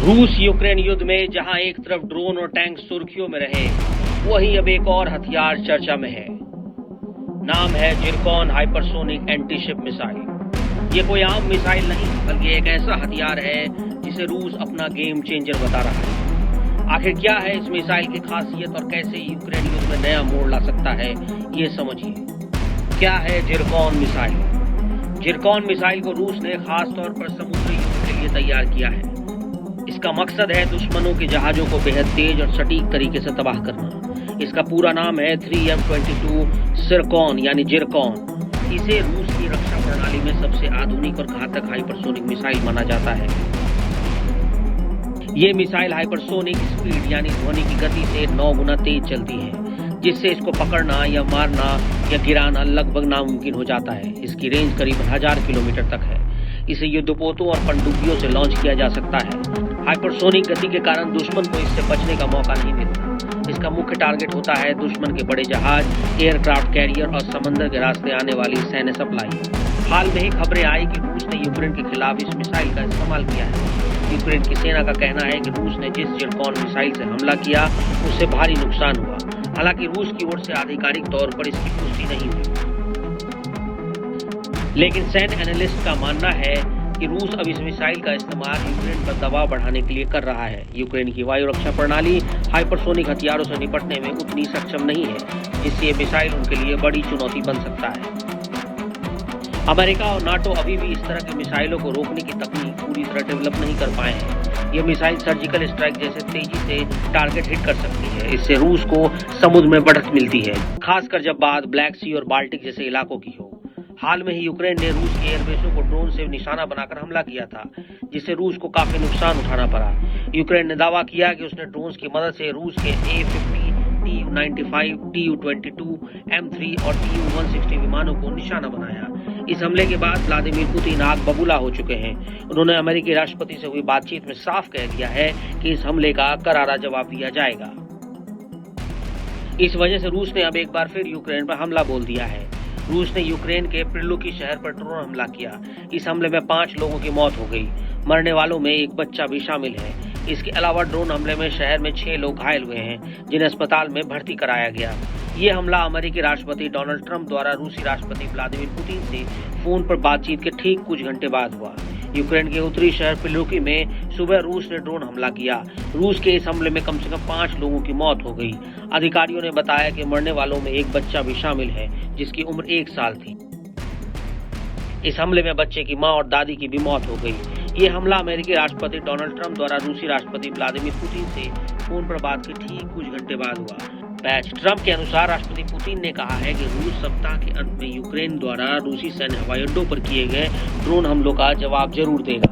रूस यूक्रेन युद्ध में जहां एक तरफ ड्रोन और टैंक सुर्खियों में रहे, वहीं अब एक और हथियार चर्चा में है। नाम है जिरकॉन हाइपरसोनिक एंटीशिप मिसाइल। ये कोई आम मिसाइल नहीं, बल्कि एक ऐसा हथियार है जिसे रूस अपना गेम चेंजर बता रहा है। आखिर क्या है इस मिसाइल की खासियत और कैसे यूक्रेन युद्ध में नया मोड़ ला सकता है, ये समझिए। क्या है जिरकॉन मिसाइल? जिरकॉन मिसाइल को रूस ने खास तौर पर समुद्री युद्ध के लिए तैयार किया है। इसका मकसद है दुश्मनों के जहाजों को बेहद तेज और सटीक तरीके से तबाह करना। इसका पूरा नाम है 3M22 सिरकॉन यानी जिरकॉन। इसे रूस की रक्षा प्रणाली में सबसे आधुनिक और घातक हाइपरसोनिक मिसाइल माना जाता है। ये मिसाइल हाइपरसोनिक स्पीड यानी ध्वनि की गति से 9 गुना तेज चलती है, जिससे इसको पकड़ना या मारना या गिराना लगभग नामुमकिन हो जाता है। इसकी रेंज करीब 1000 किलोमीटर तक है। इसे युद्धपोतों और पनडुब्बियों से लॉन्च किया जा सकता है। हाइपरसोनिक गति के कारण दुश्मन को इससे बचने का मौका नहीं मिलता। इसका मुख्य टारगेट होता है दुश्मन के बड़े जहाज, एयरक्राफ्ट कैरियर और समंदर के रास्ते आने वाली सैन्य सप्लाई। हाल में ही खबरें आई कि रूस ने यूक्रेन के खिलाफ इस मिसाइल का इस्तेमाल किया है। यूक्रेन की सेना का कहना है कि रूस ने जिस जिरकॉन मिसाइल से हमला किया उससे भारी नुकसान हुआ। हालांकि रूस की ओर से आधिकारिक तौर पर इसकी पुष्टि नहीं हुई, लेकिन सैन्य एनालिस्ट का मानना है कि रूस अब इस मिसाइल का इस्तेमाल यूक्रेन पर दबाव बढ़ाने के लिए कर रहा है। यूक्रेन की वायु रक्षा प्रणाली हाइपरसोनिक हथियारों से निपटने में उतनी सक्षम नहीं है, जिससे ये मिसाइल उनके लिए बड़ी चुनौती बन सकता है। अमेरिका और नाटो अभी भी इस तरह की मिसाइलों को रोकने की तकनीक पूरी तरह डेवलप नहीं कर पाए हैं। यह मिसाइल सर्जिकल स्ट्राइक जैसे तेजी से टारगेट हिट कर सकती है। इससे रूस को समुद्र में बढ़त मिलती है, खासकर जब बात ब्लैक सी और बाल्टिक जैसे इलाकों की हो। हाल में ही यूक्रेन ने रूस के एयरबेसों को ड्रोन से निशाना बनाकर हमला किया था, जिससे रूस को काफी नुकसान उठाना पड़ा। यूक्रेन ने दावा किया कि उसने ड्रोन की मदद से रूस के A-50, Tu-95, Tu-22, M3 और Tu-160 विमानों को निशाना बनाया। इस हमले के बाद व्लादिमीर पुतिन आग बबूला हो चुके हैं। उन्होंने अमेरिकी राष्ट्रपति से हुई बातचीत में साफ कह दिया है कि इस हमले का करारा जवाब दिया जाएगा। इस वजह से रूस ने अब एक बार फिर यूक्रेन पर हमला बोल दिया है। रूस ने यूक्रेन के प्रिलुकी शहर पर ड्रोन हमला किया। इस हमले में 5 लोगों की मौत हो गई। मरने वालों में एक बच्चा भी शामिल है। इसके अलावा ड्रोन हमले में शहर में 6 लोग घायल हुए हैं, जिन्हें अस्पताल में भर्ती कराया गया। ये हमला अमेरिकी राष्ट्रपति डोनाल्ड ट्रंप द्वारा रूसी राष्ट्रपति व्लादिमीर पुतिन से फोन पर बातचीत के ठीक कुछ घंटे बाद हुआ। यूक्रेन के उत्तरी शहर पिलुकी में सुबह रूस ने ड्रोन हमला किया। रूस के इस हमले में कम से कम 5 लोगों की मौत हो गई। अधिकारियों ने बताया कि मरने वालों में एक बच्चा भी शामिल है, जिसकी उम्र 1 साल थी। इस हमले में बच्चे की मां और दादी की भी मौत हो गई। ये हमला अमेरिकी राष्ट्रपति डोनाल्ड ट्रंप द्वारा रूसी राष्ट्रपति व्लादिमीर पुतिन से फोन पर बात के ठीक कुछ घंटे बाद हुआ। पैच ट्रंप के अनुसार राष्ट्रपति पुतिन ने कहा है कि रूस सप्ताह के अंत में यूक्रेन द्वारा रूसी सैन्य हवाई अड्डों पर किए गए ड्रोन हमलों का जवाब जरूर देगा।